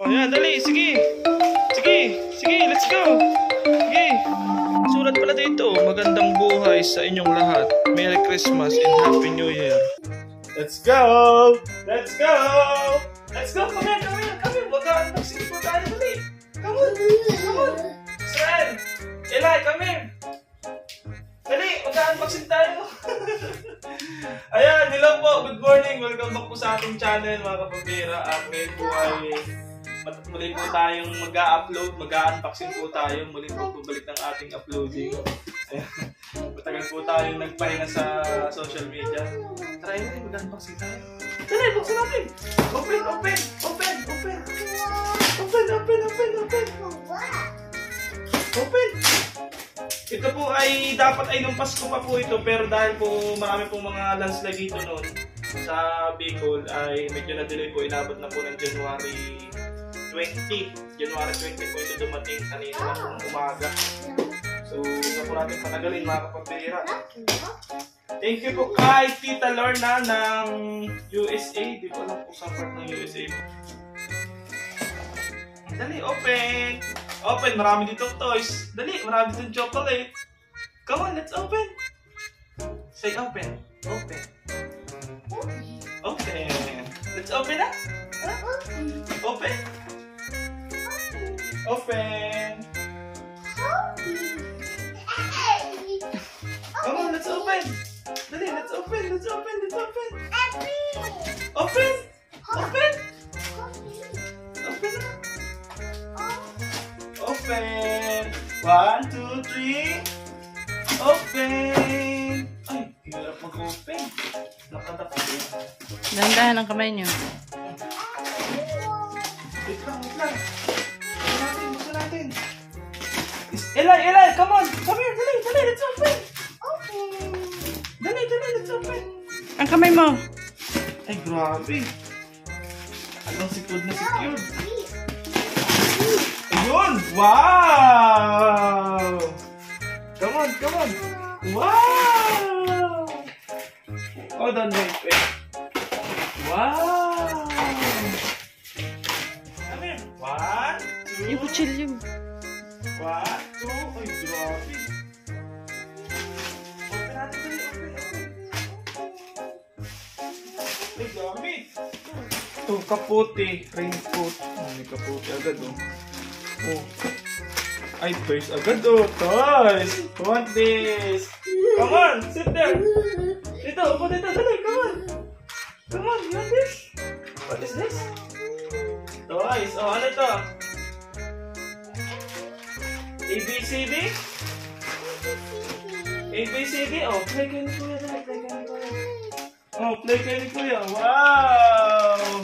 O yan, dali, sige. Sige, let's go. Sige. Sulat pala dito, magandang buhay sa inyong lahat. Merry Christmas and Happy New Year. Let's go! Let's go! Let's go! Come here. Mag-unboxing po tayo, dali. Come on. Sir, Eli, come here. Dali, mag-unboxing tayo. Ayan, hello po, good morning. Welcome back po sa ating channel, mga kapambira. At ngayon po ay muli po tayong mag-upload, mag-unboxing po tayo. Muli po bumalik ng ating uploading. Matagal po tayong nagpahinga sa social media. Try natin, mag-unboxing tayo. Tara, buksan natin! Open! Ito po ay, dapat ay nung Pasko pa po ito, pero dahil po marami pong mga landslide dito noon sa Bicol ay medyo na-delay po, inabot na po ng January 20 po ito dumating kanina na pong umaga. So, hindi po natin panagalin, mga kapambira. Thank you po kay Tita Lorna ng USA. Di ko alam po sa part ng USA. Dali, open! Open! Marami ditong toys. Dali, marami ditong chocolate. Come on, let's open! Say open. Open. Let's open na! Open! Open! Come on, let's open! Dali, let's open! Open! Open! 1, 2, 3! Open! Ay, hirap mag-open. Nakadapit. Dahan-dahan ang kamay niyo. Wait lang. Buksan natin. Eli, come on! Come here, dali, let's open! Dali, let's open! Ang kamay mo! Ay, grabe! Anong secured na secured? Ayun! Wow! Come on! Wow! Hold on, wait. Wow! Come here. 1, 2. Yung kutsilyo. 1, 2. Ay, grabe. Open natin, dali. Open. Ay, gamit. Ito, kapote. Raincoat. May kapote agad, oh. Ay, toys agad, oh. Toys. Want this. Come on, sit there. Dito, upo dito. Dali, come on, you want this? What is this? Toys. Oh, ano ito? ABCD? Oh, play kayo ni Kuya. Oh, play kayo ni Kuya. Wow!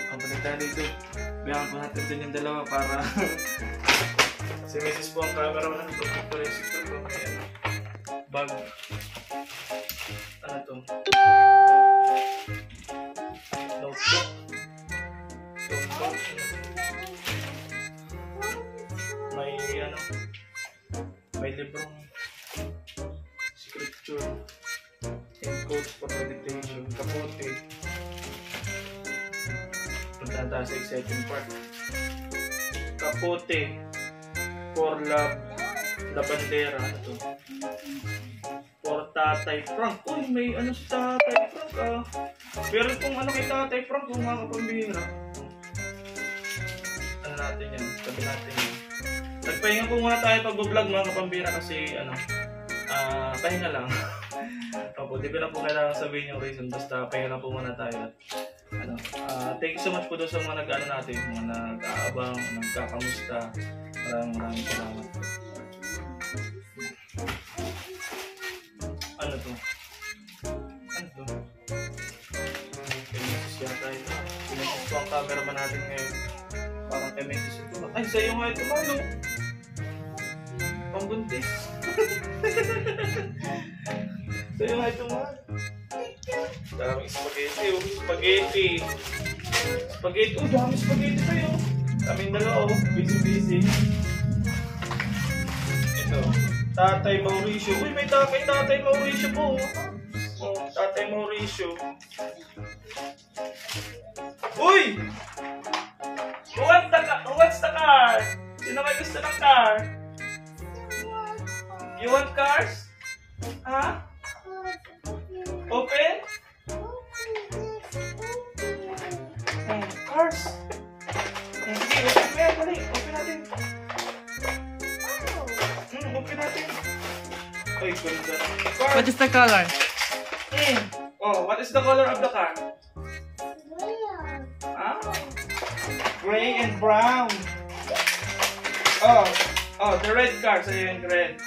Ang panagdala dito. Biyangan po natin din yung dalawa para si Mrs. po ang camera mo na ito. Ito yung sector ko. Ayan. Bag. Ano ito? Notebook. May librong scripture and quotes for meditation. Kapote. Punta tayo sa exciting part. Kapote for love. La bandera. Ano to? For Tatay Frank. Uy, may ano si Tatay Frank, ah. Pero kung ano kay Tatay Frank, kung mga kapambira. Ano natin yan? Sabi natin yan. Nagpahinga po muna tayo pag-vlog, mga kapambira, kasi pahinga lang. Opo, di ko na po kailangan sabihin yung reason, basta pahinga lang po muna tayo. Thank you so much po doon sa mga nag-ano natin, mga nag-aabang, nagkakamusta. Maraming salamat. Ano to? Kemisis yata ito. Kemisis po ang cameraman natin ngayon. Parang kemisis ito. Ay, sa'yo nga ito, Mano. Pambuntis. Sa'yo nga ito, Mano. Daming spaghetti, oh. Spaghetti. Oh, daming spaghetti sa'yo. Kaming dalawa, oh. Busy. Ito. Tatay Mauricio. Uy, may Tatay Mauricio po, oh. Tatay Mauricio. Uy! Who wants the car? Sino may gusto ng car? You want cars? Ha? Open? Cars. Sige, open mo yan. Dali, open natin. Open natin. Ay, ganda. Car. What is the color? Oh, what is the color of the car? Gray and brown. Oh, the red car. Sa'yo yung red.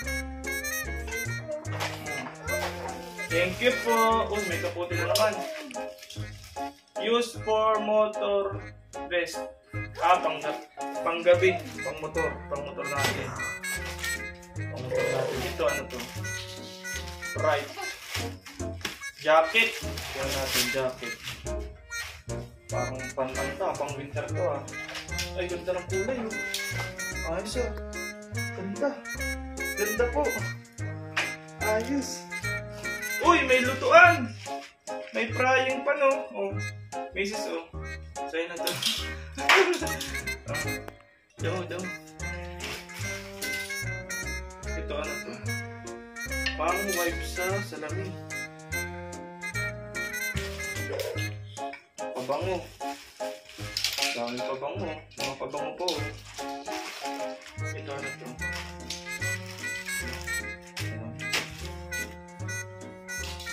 Thank you po. Oh, may kaputi na naman. Used for motor vest. Panggabi. Pang-motor natin. Pang-motor natin. Ito, ano to? Right. Jacket. Yan natin, jacket. Parang pang winter to ah. Ay, ganda ng kulay oh. Ayos ah. Ganda. Ganda po. Ayos. Uy, may lutuan. May frying pan oh. Oh, Macy's oh. Sa'yo na to. Daw. Ito ano to? Parang wipe sa salamin. Pabango. Dami pabango. Mga pabango po. Ito ano to?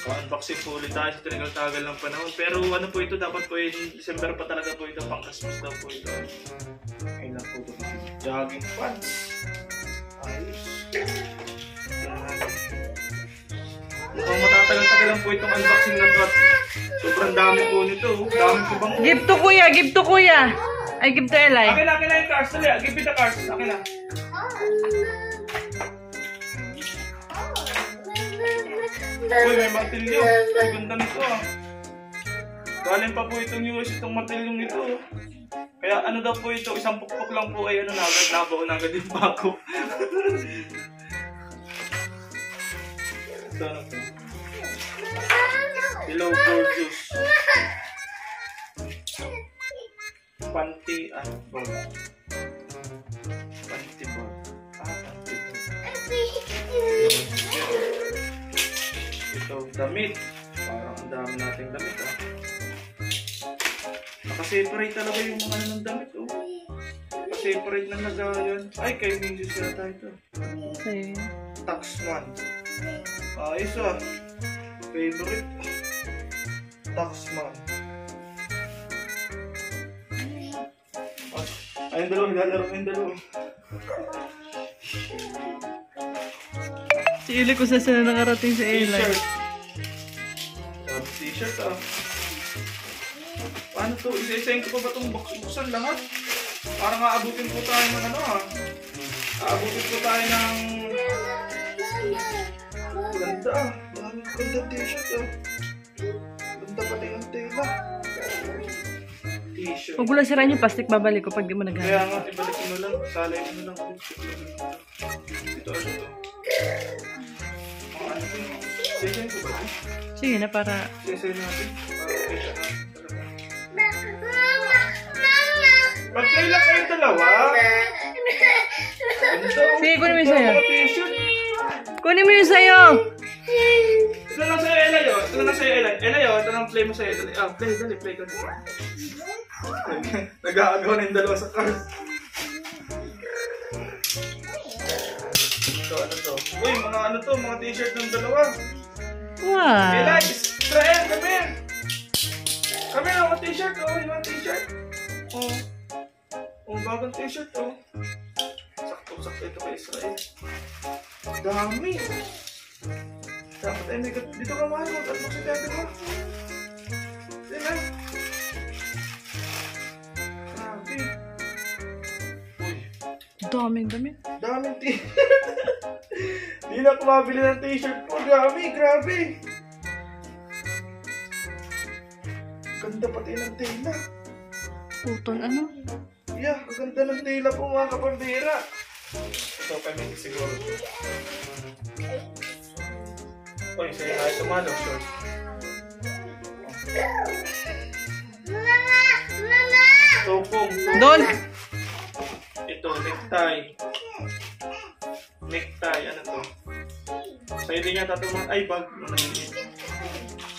Unboxing po ulit tayo sa tinagal-tagal ng panahon. Pero ano po ito, dapat po yung December pa talaga po ito. Pang-Christmas daw po ito. Ayun lang po ito. Jogging pants. Ayos. Mukhang matatagal-tagal lang po itong unboxing na to. Sobrang dami po nito. Dami po bang... Give to kuya, give to kuya. Ay, give to Eli. Akin lang yung cars. Dali, give me the cars. Akin lang. Uy, may martilyo. Ay, ganda nito ah. Galing pa po itong US, itong martilyong ito. Kaya ano daw po ito, isang pukpok lang po ay ano na agad, nabaon na agad yung bako. Ito ano po. Hello, gorgeous. Panty, ball. Panty ball. Panty ball. Ito, damit. Parang ang dami nating damit ah. Nakaseparate talaga yung mga ng damit oh. Nakaseparate na nagayan. Ay, kay Mrs. yata ito. Okay. Taxman. Ayos ah. Favorite. Taxman. Ay, yung dalawa. Naglalaro yung dalawa. Si Eli ko saan na nakarating sa Eli. T-shirt. T-shirt ah. Paano to? Isa-isayin ko pa ba itong buksan lahat? Parang aabutin po tayo ng ano ah. Aabutin po tayo ng... Ganda ah. Ganda t-shirt ah. Ganda pati ng tela. T-shirt. Huwag mo lang sirain yung plastic, babalik ko pag di mo naghanap. Kaya nga, ibalik mo lang. Salay mo lang. Ito ano to? Ano to? Isa-isayin ko ba ito? Sige na, para... Isa-isayin natin. Para kita natin. Mag-play lang kayong dalawa. Sige, kunin mo yung sayo. Kunin mo yung sayo. Ito lang sa'yo, Elayo. Ito lang sa'yo, Elayo. Elayo, ito lang play mo sa'yo. Play, dali, play ka na. Nag-aagaw na yung dalawa sa cars. Ito, ano to? Uy, mga ano to, mga t-shirt ng dalawa. Wow. Elay, Israel, come here. Come here, mga t-shirt. Oh, yung mga t-shirt. Oh, bagong t-shirt oh. Sakto-sakto ito kay Israel. Dami. Dapat ay may dito ka mahal. Mag-unboxing tayo mo. Dito na. Grabe. Uy. Daming damit. Daming t-shirt. Hindi na ako mabili ng t-shirt ko. Grabe. Ganda pati ng tela. Puton ano? Yeah, ang ganda ng tela po mga kapambira. Ito kami siguro. Uy, sa'yo na ito mga short. Mama! Doon. Ito, necktie. Necktie, ano to? Sa'yo din yata ito mga, ay bag.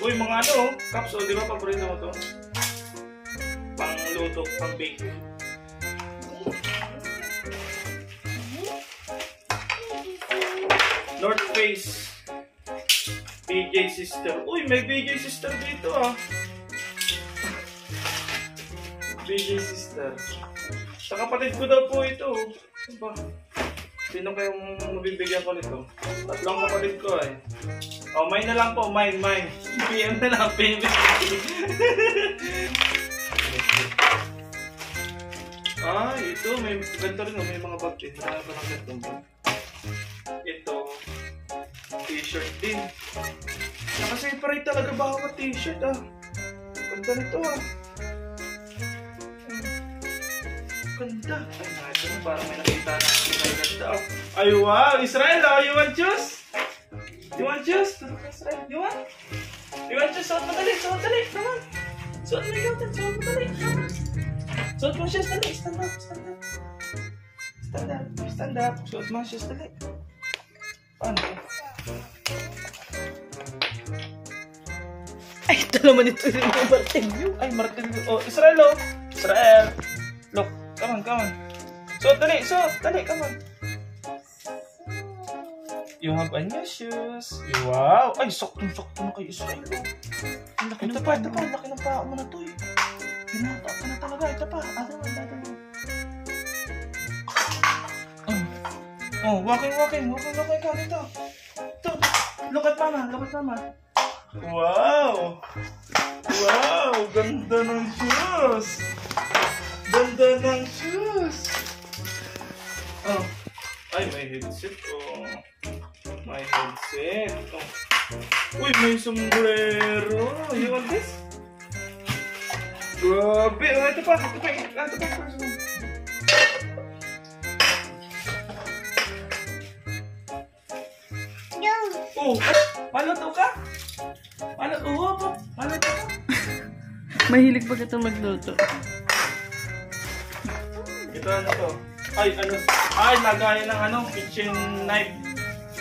Uy, mga ano, cups, di ba paborito mo to? Pang luto, pang bake. North Face. BJ Sister. Uy, may BJ Sister dito ah. BJ Sister. Sa kapatid ko daw po ito. Diba? Sino kayong mabibigyan ko nito? Tatlong kapatid ko eh. Oh, mine na lang po. Mine. PM na lang. PM. Ah, ito. May ganito rin. May mga bag din. Marami pa ng ganitong bag. Ito. T-shirt din. Nakaseparate talaga bawat t-shirt ah. Ganda nito ah. Ganda. Ay, nakita mo. Parang may nakita na. May ganda ah. Ay, wow! Israel ah! You want juice? You want juice? Israel, you want? You want juice? Suot mo dali! Suot dali! Come on! Suot mo ikaw dali! Suot mo dali! Suot mo shoes dali! Stand up! Stand up! Stand up! Stand up! Suot mo shoes dali! Paano? Ay, ito naman ito yung martilyo. Ay, martilyo. Oh, Israel oh! Israel! Look! Come on! Suot dali! Suot! Dali! Come on! You have a new shoes. Wow! Ay, sakto-sakto na kay Israel. Ito pa. Laki ng paa mo na to eh. Binata ka na talaga. Ito pa. Ano. Oh, walking ka dito. Ito. Look at mama. Wow! Ganda ng shoes. Oh. Ay, may headset. Oh. May headset. Oh. Uy, may sombrero. You want this? Grabe. Oh, ito pa. Oh, maluto ka? Maluto ka? Mahilig pa ito magluto. Ito ano to? Ay, lagayan ng ano, kitchen knife.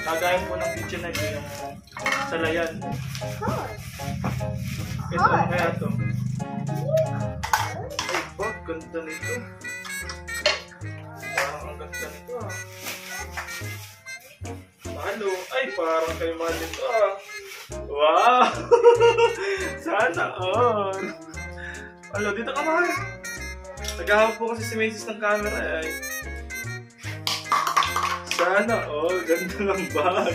Lagayan po ng kitchen knife yung salayan. Ito, ano kaya to? Ay, bak, ganda nito. Parang ang ganda nito ah. Halo, ay parang kayo mahal nito ah. Wow! Sana all. Halo, dito ka mahal. Naghahawak po kasi si Macy's ng camera eh. Sana all, ganda ng bag.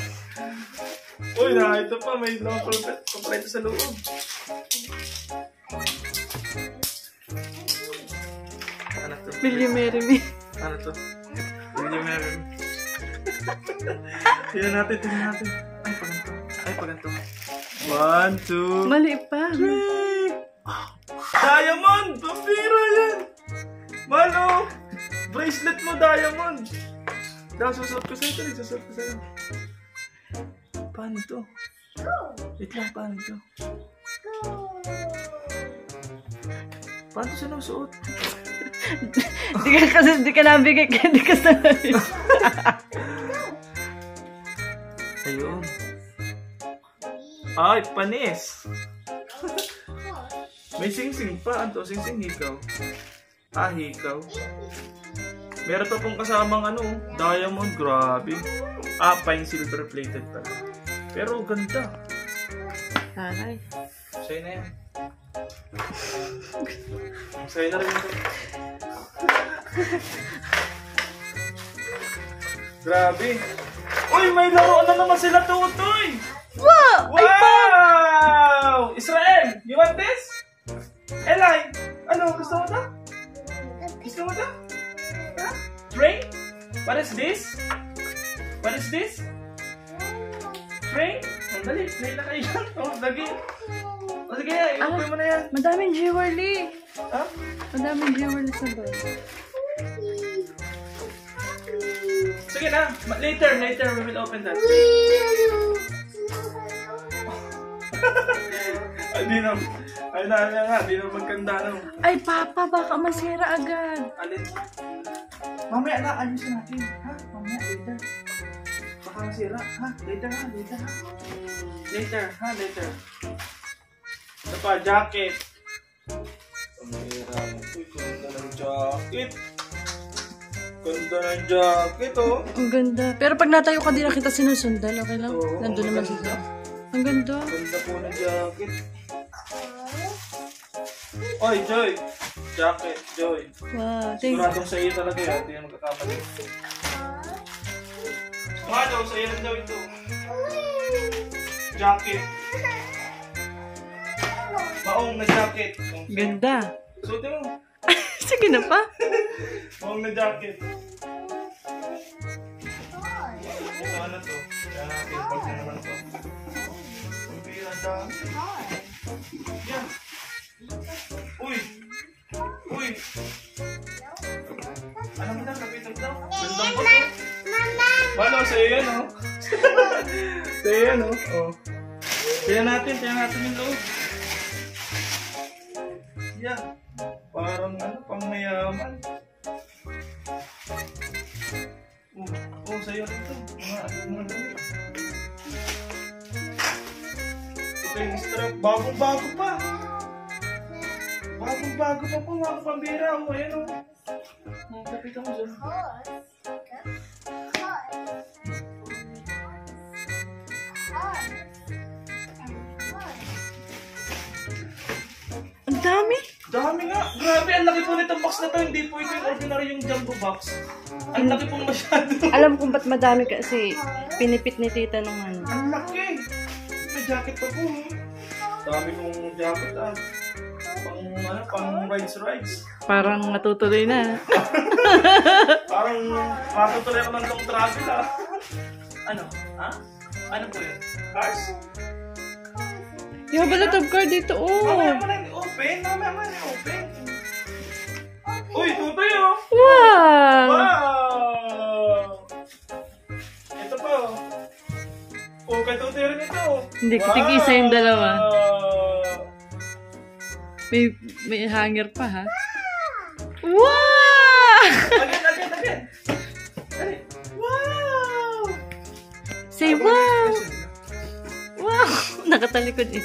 Uy, ito pa, may long kompleto sa loob. Ano to? Will you marry me? Ano to? Will you marry me? Tingnan natin. Ay, paganto. 1, 2, Mali pa. 3. Diamond! Pambira yan! Malo! Bracelet mo, diamond! Susuot ko sa'yo. Paano to? Wait lang, paano to? Paano sinusuot? Di ka nabigay, hindi ka sanay. Ayun. Ay, panis! May sing-sing pa. Ano to? Sing-sing hikaw. Ah, hikaw. Meron pa pong kasamang ano, diamond. Grabe. Ah, fine silver plated pala. Pero ganda. Aray. Sa'yo na yan. Sa'yo na rin ito. Grabe. Uy, may laruan na naman sila, Tutoy! Wow! Wow! Israel, you want this? Eli, ano, gusto mo to? Huh? Train? What is this? Train? Sandali, play na kayo yan. Oh, lagi. O sige, iupoy mo na yan. Madaming jewelry. Ha? Madaming jewelry sa bag. Sige na, later we will open that. Ay, di na. Ay, nga. Di na magkanda, no? Ay, Papa, baka masira agad. Alin? Mamaya na, ayusin natin. Ha? Mamaya, later. Baka masira. Ha? Later. Later. Ito pa, jacket. Uy, ganda ng jacket. Ganda ng jacket, oh. Ang ganda. Pero pag natayo ka, di na kita sinusundan. Okay lang? Oo, Nandun naman ganda. siya. Ang ganda. Ganda po ng jacket. Oy, Joy. Jacket, Joy. Wow, thank you. Siguradong sa iyo talaga yan. Hindi yan magkakamali. Daw, sa iyo lang daw ito. Jacket. Maong na jacket. Ganda. Suotin mo. Sige na pa. Maong na jacket. Ito ano to? Kaya natin, pag na naman to. Pira dami. Yan. Uy! Alam mo na, kapitan daw. Gandang po to. Balo, sa'yo yan, oh. Sa'yo yan, oh. Tingnan natin yung loob. Yan. Parang pang mayaman. Sa'yo rin ito. Mga dami. Ito yung strap. Bagong-bago pa. Bagong-bago pa po, mga pambira. Ayan, oh. Kapitan mo dyan. Ang dami. Dami nga. Grabe, ang laki po nitong box na to. Hindi po ito yung ordinary yung jumbo box. Ang laki po masyado. Alam kung ba't madami kasi pinipit ni tita nung ano. Ang laki. May jacket pa po. Dami mong jacket, ah. Pang rides. Parang matutuloy na. Parang matutuloy ako ng long travel, ah. Ano? Ha? Ano po yun? Cars? Yung balat of car dito, oh. Mamaya mo lang open. Uy, tutoy, oh. Wow! Wow! Ito pa, oh. Oh, kay tutoy rin ito. Hindi, kitig-isa yung dalawa. May hanger pa, ha? Wow! Again. Dali. Wow! Say wow! Wow! Nakatalikod eh.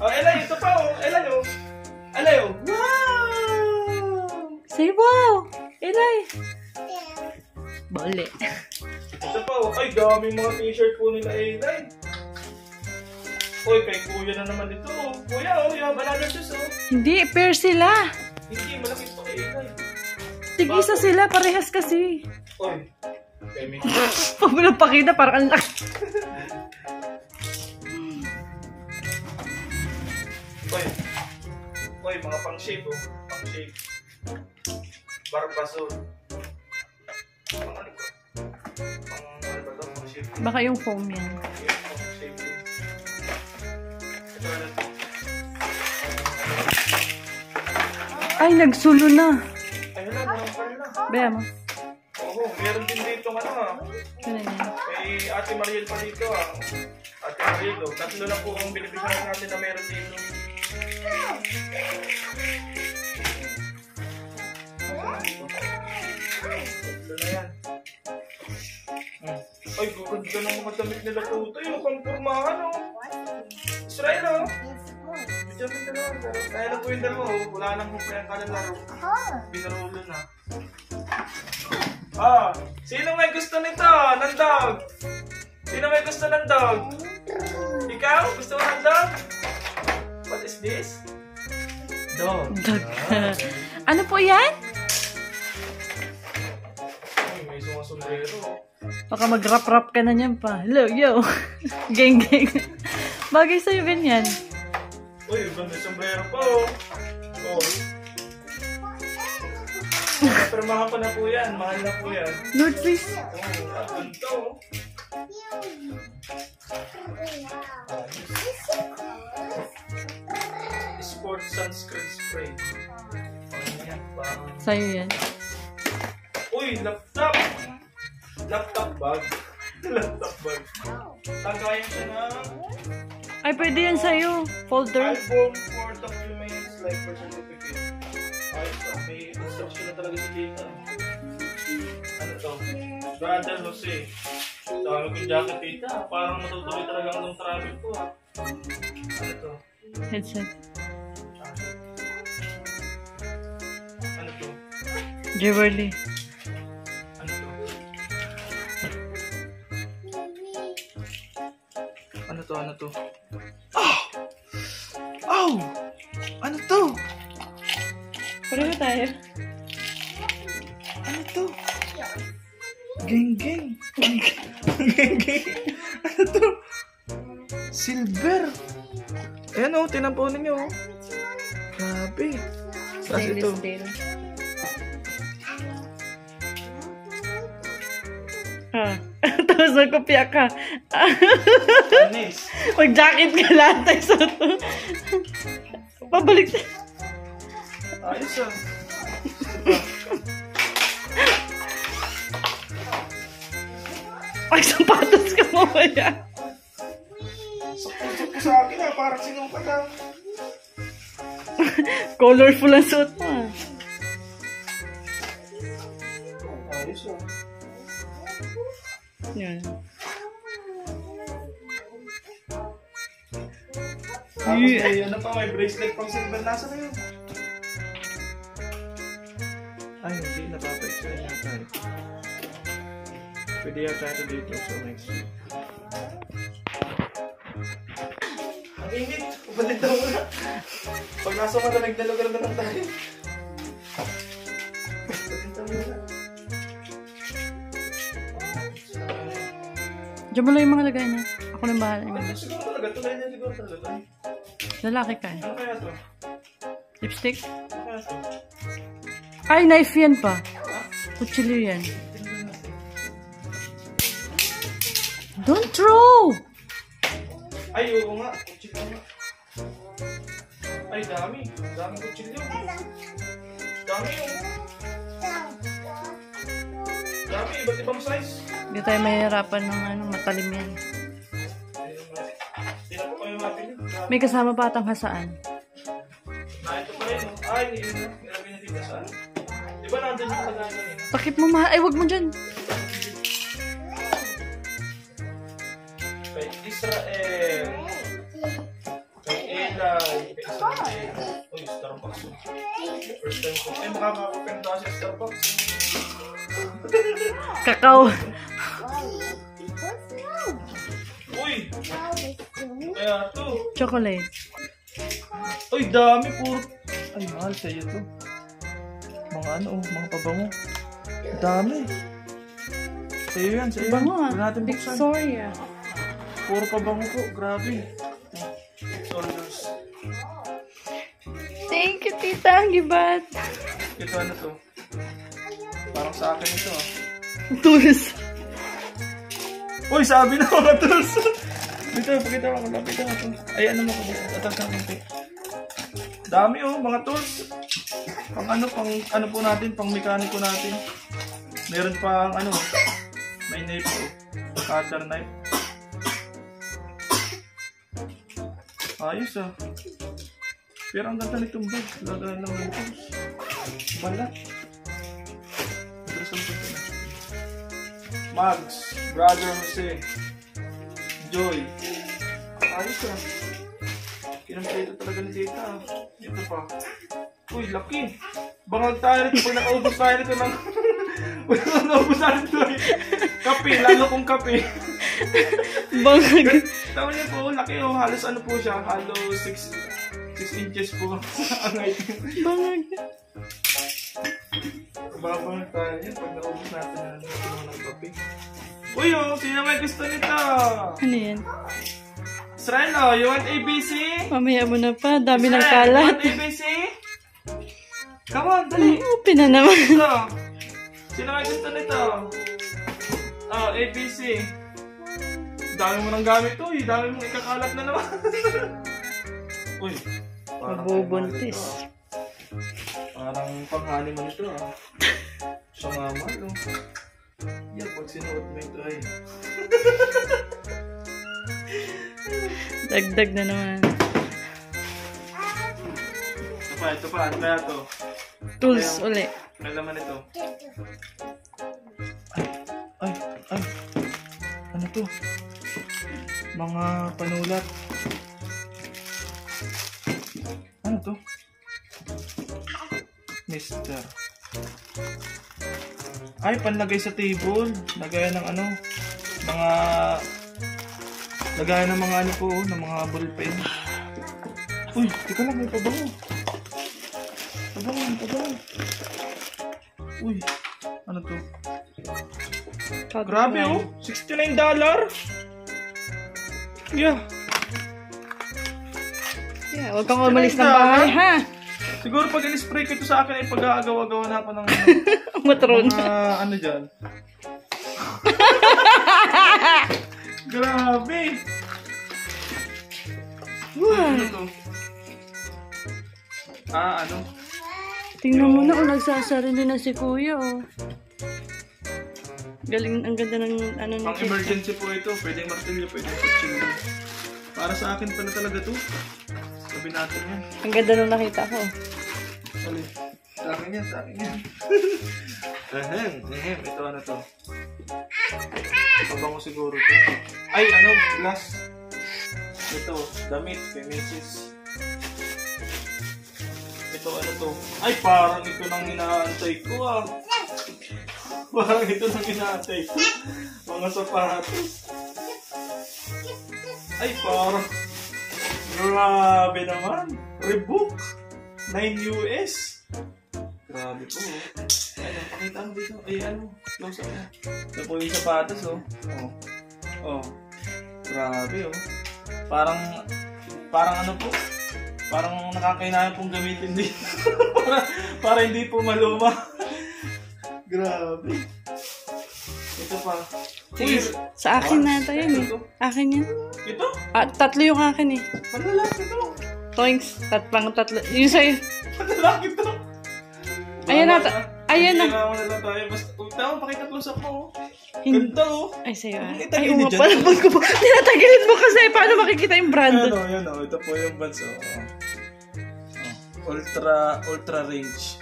Oh, Elay, ito pa, oh. Elay, oh. Wow! Say wow! Elay! Bole. Ito pa, oh. Ay, daming mga t-shirt po nila, Elay. Uy, kay kuya na naman ito, oh. Kuya, oh. Yung banana juice, oh. Hindi, pair sila. Hindi, malaki ito kay Elay. Tig-isa sila, parehas kasi. Uy, Kemi. Pag mo lang pakita, parang ang laki. Uy, mga pang-shape, oh. Pang-shape. Barbasol. Pang ano ba? Pang-ano ba ito? Pang-shape. Baka yung foam yan. Pang-shape. Ito na ito. Ay, nagsulo na. Ay, hala, mga pala na. Baya mo. Oo, meron din dito ano, ah. Ano yan? May Ate Mariel pa dito, ah. Ate Mariel, oh. Tatlo na po ang beneficiary natin na meron dito. Tatlo na yan. Ay, guganda ng mga damit nila po ito. Yung pangpurmahan, oh. Israel, oh. Bijamin na lang. Kaya na po yung dalawa, oh. Wala nang hupayang kalalaro. Binarulo na. Ah, sino may gusto nito? Ng dog? Sino may gusto ng dog? Ikaw? Gusto mo ng dog? What is this? Dog. Ano po yan? Ay, may sumasundero. Baka mag-rap-rap ka na niyan pa. Hello, yo. Geng-geng. Bagay sa'yo ganyan. Uy, ganda yung sombrero po. Oh. Pero mahal pa na po yan. Mahal na po yan. North Face. Oh, at ganito. Sport sunscreen spray. Ayan, parang... Sa'yo yan. Uy, laptop! Laptop bag. Laptop bag. Tagayin siya ng Ay, pwede yan sa'yo. Folder. Album for documents like birth certificate. Ayos to. May instruction na talaga si Jada. Ano to? Brother Jose. Dami kong jacket dito. Parang matutuloy talaga ang travel ko. Ano to? Headset. Ano to? Jewelry. Ano to? Ano to? Ano to? Oh! Oh! Ano to? Pareho tayo. Ano to? Geng geng. Geng geng. Ano to? Silver. Ayan o, tinampaw ninyo o. Grabe. Saan ito? Tapos magkopya ka. Nice. Mag-jacket ka lahat tayo sa ito. Pabalik sa... Ayos ah. Pag-sapatos ka mamaya. Sakto sa akin ah, parang sinungkat ah. Colorful ang suot mo ah. Ayos ah. Yan. Tapos may ano pa, may bracelet pang silver. Nasa na yun? Ay, hindi. Napapa-explain yata eh. Pwede yata ito dito. So, next week. Ang init! Ubalit daw muna. Pag nasa malamig na lugar na lang tayo. Ubalit daw muna. Diyan mo lang yung mga lagay niya. Ako nang bahala. Ito siguro talaga. Tulay niya siguro talaga. Lalaki ka eh. Ano kaya to? Lipstick? Ano kaya to? Ay, knife yan pa. Kutsilyo yan. Don't throw! Ay, oo nga. Kutsilyo nga. Ay, dami. Dami kutsilyo. Dami yun. Dami, iba't ibang size. Hindi tayo mahihirapan ng ano, matalim yan. Hindi na po kayo mapili. May kasama pa atang hasaan. Ito pa rin. Ay, yun na. Grabe na dito saan. Di ba nandun yung kagaya kanina? Takip mo mahal. Ay, wag mo dyan. Kay Israel. Kay Elay. Kay Israel. Uy, Starbucks. First time ko. Ay, makakapagpenta sa Starbucks. Kakao. Uy! Kaya to. Chocolate. Uy, dami po. Ay, mahal sa'yo to. Mga ano, mga pabango. Dami. Sa'yo yan, sa'yo yan. Bango ah. Huwag natin buksan. Victoria. Puro pabango po. Grabe. Soldiers. Thank you, tita. Gibat. Ito ano to? Parang sa akin ito ah. Tools. Uy, sabi na mga tools. Dito, pakita mo. Lapit mo ito. Ay, ano mo ko dito? Atas na konti. Dami oh, mga tools. Pang ano po natin, pang mekaniko natin. Meron pang ano, may knife oh. Cutter knife. Ayos ah. Pero ang ganda nitong bag. Lagay lang ng tools. Balat. Mags, Brother Jose, Joy. Ayos ah. Kinampleto talaga ni Tita. Ito pa. Uy, laki. Bangag tayo nito pag nakaubos tayo nito ng... Pag nakaubos tayo nito kape, lalo kong kape. Bangag. Tama niyo po, laki oh. Halos ano po siya, halos 6 inches po ang height. Bangag. Babang tayo yan pag naubos natin ng kape. Uy oh, sino may gusto nito? Ano yan? Israel oh, you want ABC? Mamaya mo na pa. Dami ng Israel, kalat. you want ABC? Come on, dali. Open na naman. Ito. Sino may gusto nito? Oh, ABC. Dami mo nang gamit to, dami mong ikakalat na naman. Uy, Mabubuntis. Parang panghani mo nito ah. Siya nga mahal oh. Yan, pag sinuot mo ito ay. Dagdag na naman. Ito pa. Ano kaya to? Tools uli. May laman ito. Ay. Ano to? Mga panulat. Ano to? Mister. Ay, panlagay sa table. Lagayan ng ano? Lagayan ng mga ano po, ng mga ballpen. Uy, teka lang, may pabango. Pabango. Uy, ano to? Grabe oh, $69. Yeah, huwag kang umalis ng bahay, ha? Siguro pag in-spray ko ito sa akin ay pag-aagawa-gawa na ako ng matron. Ano dyan? Grabe! Ano to? Ano? Tingnan mo na, nagsasarili na si Kuya, oh. Galing, ang ganda ng ano na. Pang emergency po ito. Pwedeng martilyo, pwedeng kutsilyo. Para sa akin pala talaga to. Sabi natin yan. Ang ganda nung nakita ko. Sali. Sa akin yan. Ito ano to? Pabango siguro to. Ay, glass. Ito, damit kay Mrs. Ito, ano to? Ay, parang ito nang inaantay ko ah. Parang ito nang inaantay ko. Mga sapatos. Ay, parang grabe naman. Reebok. $9. Grabe po. Ano, pakita mo dito. Ay, close up na. Ito po yung sapatos, oh. Oh. Grabe, oh. Parang ano po. Parang nakakainahan pong gamitin dito. para hindi po maluma. Grabe. Ito pa. Sige, sa akin na ito yun, eh. Akin yan. Ito? Tatlo yung akin, eh. Panlalaki ito. Toinks. Tatlo. Yung sa'yo. Panlalaki ito. Ayan na. Kailangan mo na lang tayo. Basta, pakita close up mo. Ganda, oh. Ay, sa'yo, ah. Ay, nga pala. Tinatagilin mo kasi. Paano makikita yung brand? Yan, oh. Ito po yung bands, oh. Ultra range.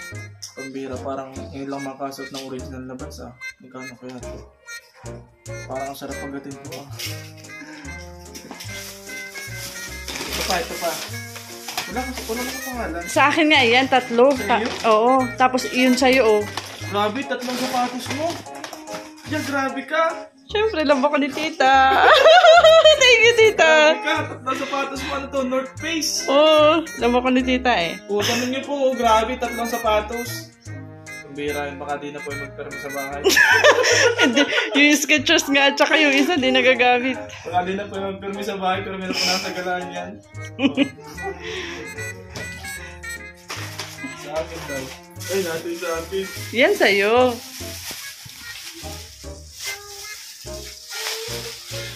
Pambira. Parang ngayon lang makasot ng original na bands, ah. Magkano kaya ito? Parang ang sarap pagdating po, ah. Ito pa. Wala ka pangalan. Sa akin nga, yan, tatlo. Oo. Tapos, yun sa'yo, oh. Grabe, 3 sapatos mo. Yan, grabe ka. Siyempre, lamba ko ni tita. Thank you, tita. Grabe ka, 3 sapatos mo. Ano to? North Face. Oo, lamba ko ni tita, eh. Tanong niyo po, grabe, 3 sapatos. Kumbira, baka di na po yung magpermi sa bahay. Yung Skechers nga, at saka yung isa, di nagagamit. Baka di na po yung magpermi sa bahay, pero meron po nasagalaan yan. Sa akin daw. Ay, natin sa akin. Yan sa'yo.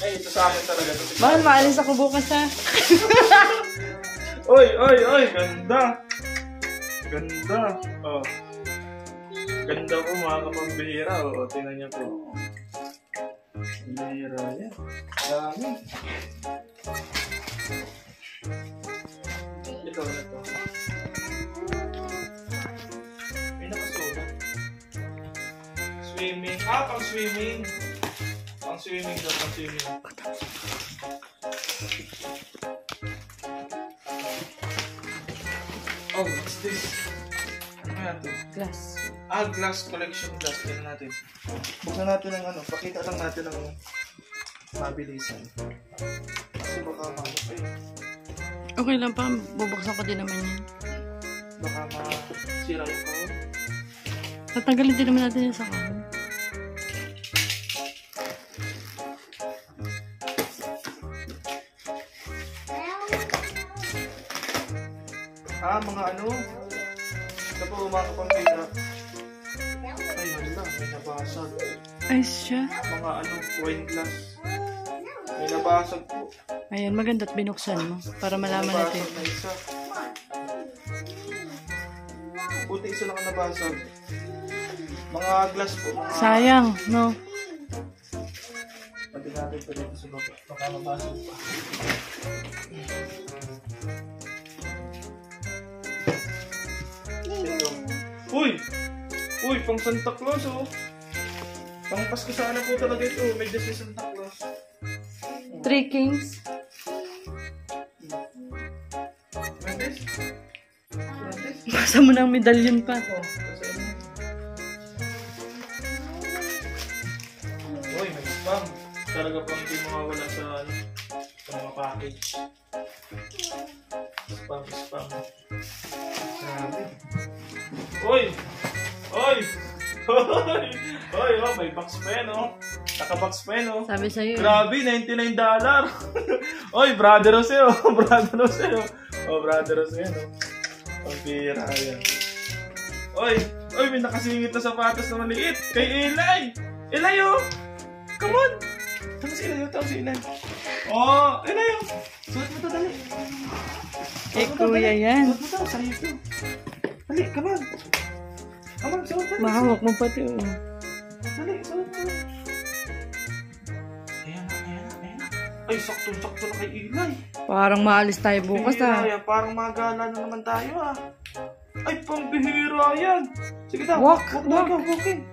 Ay, ito sa akin talaga. Mahal, maalis ako bukas, ha? Oy, ganda. Ganda. Oh. Ganda po mga kapambihira. O, tingnan niyo po. Pambihira yan. Dami. Ito. May nakasulat. Swimming. Pang swimming. Pang swimming daw, pang swimming. Oh, what's this? Ano kaya ito? Glass. Glass collection glass. Tignan natin. Buksan natin ang pakita lang natin ang mabilisan. Kasi baka pa eh. Okay lang pa, bubuksan ko din naman yan. Baka masira yung kahon. Tatanggalin din naman natin yan sa kahon. Mga ito po mga kapambihira. Ay, hala, may nabasag. Ay, siya. Mga wine glass. May nabasag po. Ayan, maganda't binuksan mo para malaman natin. Nabasag na isa. Buti isa lang ang nabasag. Mga glass po. Sayang, no? Tabi natin ito dito sa baba. Baka mabasag pa. Ito. Uy! Uy, pang Santa Claus oh. Pang Pasko sana po talaga ito. May si Santa Claus. 3 kings. Basa mo ng medallion pa. Uy, may spam. Talaga pang hindi mawawala sa mga package. Spam. Grabe. Uy! Uy! Uy! Uy! Oh, may box pa yan oh. Naka-box pa yan oh. Sabi sa'yo. Grabe, $99. Uy, brother Jose oh. Brother Jose oh. Oh, brother Jose oh. Ang pira yan. Uy! Uy, may nakasingit na sapatos na maliit. Kay Eli! Eli oh! Come on! Tama si Eli. Tama si Eli. Oh! Eli oh! Suot mo to, dali. Eh, kuya yan. Suot mo to, sa'yo to. Dali, come on. Come on, suot dali. Mahawak mo pa ito. Dali, suot mo. Ayan na. Ay, sakto na kay Eli. Parang maalis tayo bukas ah. Yan. Parang magala na naman tayo ah. Ay, pambihira yan. Sige daw. Walk. Walking.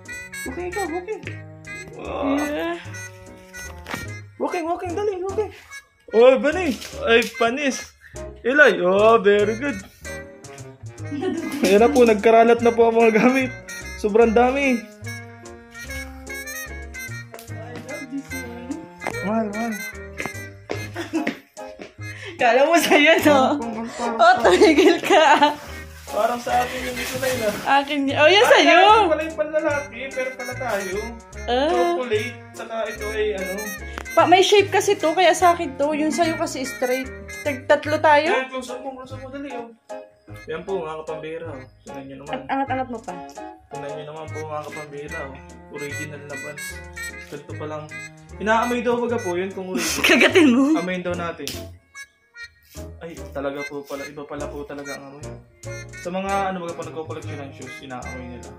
Yeah. Walking, dali, walking. Oh, Bani. Ay, panis. Eli, oh, very good. Ayan na po, nagkaralat na po ang mga gamit. Sobrang dami. Mahal. Kala mo sa'yo, no? Oh, tumigil ka. Parang sa akin yung ito na yun ah. Akin niya. Oh, yan sa'yo. Wala yung panlalaki, pero pala tayo. Chocolate, saka ito ay ano. May shape kasi to, kaya sa akin to. Yung sa'yo kasi straight. Tatlo tayo. Yan, close up mo, dali oh. Yan po, mga kapambira oh. Sunan nyo naman. Angat-angat mo pa. Sunan nyo naman po, mga kapambira oh. Original na brands. Ganito pa lang. Inaamoy daw baga po yun kung original. Kagatin mo. Amayin daw natin. Ay, talaga po pala. Iba pala po talaga ang amoy. Sa mga ano baga pa nagko-collection ng shoes, inaamoy nila.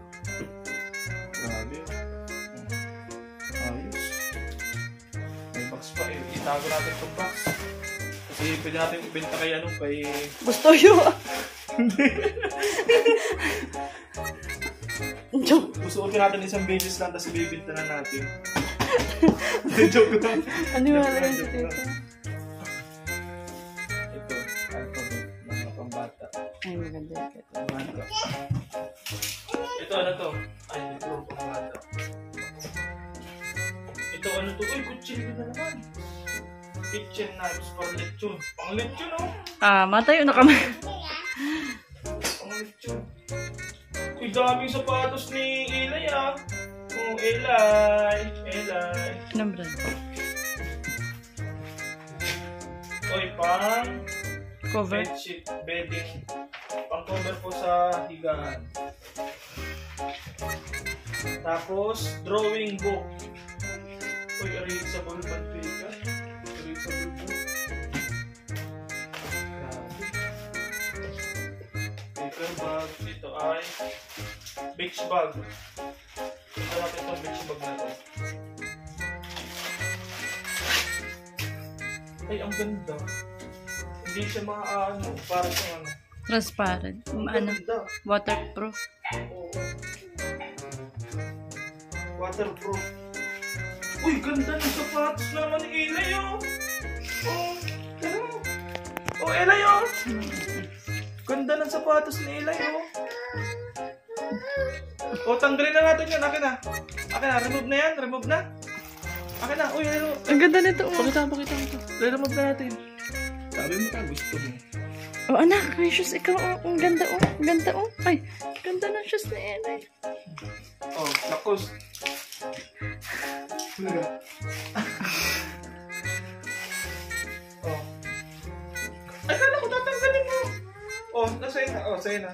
Grabe. Ayos. May box pa eh. Itago natin itong box. Kasi pwede natin ibenta kay ano, kay... Gusto yun. Usuotin natin isang beses lang, tapos ibibinta na natin. Joke lang. Ano yung wala yan sa tita? Ito, alphabet, mga pambata. Ay, maganda yan. Pambata. Ito, ano to? Ay, ito, pambata. Ito, ano to? Uy, kutsilyo na naman. Kitchen knives for lechon. Pang lechon, oh. Matayo na kami. Pang lechon. Uy, daming sapatos ni Eli, ah. Oh, Eli. Anong brand? Uy, pang Cover? bedsheet, bedding. Pang cover po sa higaan. Tapos, drawing book. Uy, erasable pantika. Erasable book. Grabe. Paper bag. Ito ay beach bag. Ito natin itong beach bag na to. Ay, ang ganda. Hindi siya ano, parang ano. Transparent. Ang Ano? ganda. Waterproof. Oo. Waterproof. Uy, ganda ng sapatos naman ni Eli, oh. Oh, tara. Oh, Eli, oh. Ganda ng sapatos ni Eli, oh. Oh, tanggalin na natin yun. Akin na. Remove na yan. Remove na. Akin na. Uy, remove. Ang ganda nito. Pakita mo. Remove na natin. Sabi mo ka, gusto mo. Oh, anak. May shoes. Ikaw, ang ganda, oh. Ang ganda, oh. Ay, ganda ng shoes ni Eli. Oh, lakos. Oh. Ay, kala ko tatanggalin mo. Oh, sa'yo na. Oh, sa'yo na.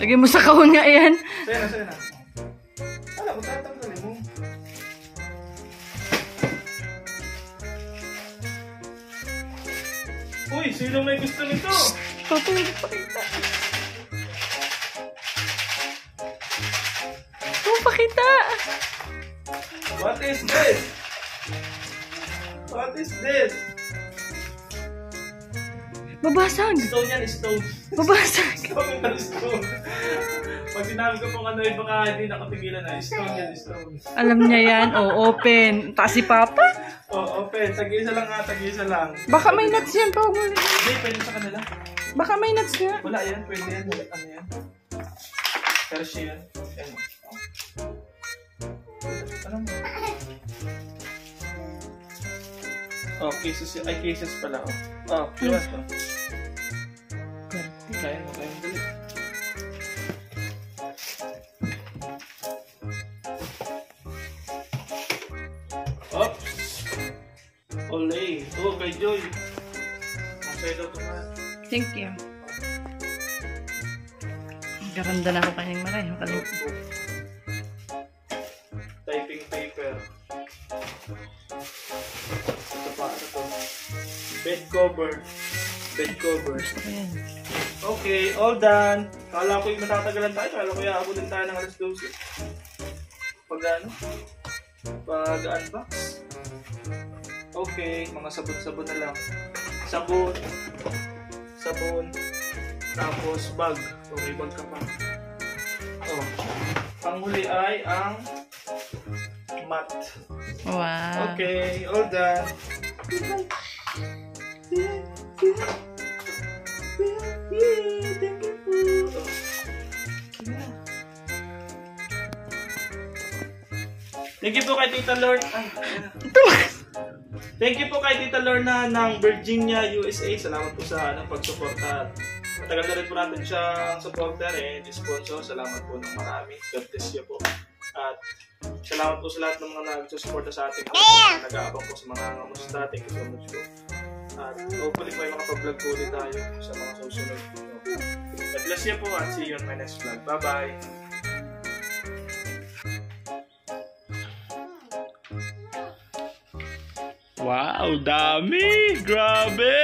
Lagay mo sa kahon nga yan. Sa'yo na. Kala ko tatanggalin mo. Uy, sino may gusto nito? Pakita. Pakita. What is this? What is this? Babasag! Stone yan, stone. Babasag! Stone yan, stone. Pag sinabi ko kung ano yun, baka hindi nakapigilan na. Stone yan, stone. Alam niya yan. Oh, open. Taas si Papa? Oh, open. Tag-isa lang nga, tag-isa lang. Baka may nuts yan pa. Hindi, pwede sa kanila. Baka may nuts nga. Wala yan, pwede yan. Ano yan? Hershey yan. Yan. Ano mo? Oh, cases yan. Ay, cases pala. Oh, yun ito. Kaya mo kayong dali. Oops! Olay! Oh, kay Joy! Masaya daw ito nga. Thank you. Garanda na ako kanyang maray. Typing paper. Ito pa, ano to? Bed cover. Bed cover. Ayan. Okay, all done. Kala ko yung matatagalan tayo. Kala ko yung aabutin tayo ng alas 12. Pag ano? Pag unbox. Okay, mga sabon-sabon na lang. Sabon. Sabon. Tapos bag. So, may bag ka pa. Oh. Panghuli ay ang mat. Wow. Okay, all done. Thank you po kay Tita Lorna. Thank you po kay Tita Lorna ng Virginia, USA. Salamat po sa pagsuporta. Matagal na rin po natin siyang supporter and sponsor. Salamat po ng marami. God bless you po. At salamat po sa lahat ng mga nagsusuporta sa ating nag-aabang po sa mga ngamusta. Thank you so much po. At hopefully may mga pa-vlog po ulit tayo sa mga susunod. God bless you po at see you on my next vlog. Bye-bye! Wow, dami! Grabe!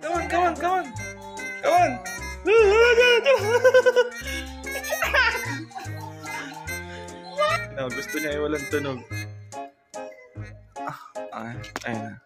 Come on, come on, come on! Come on! No, gusto niya ay walang tunog. Ayun na.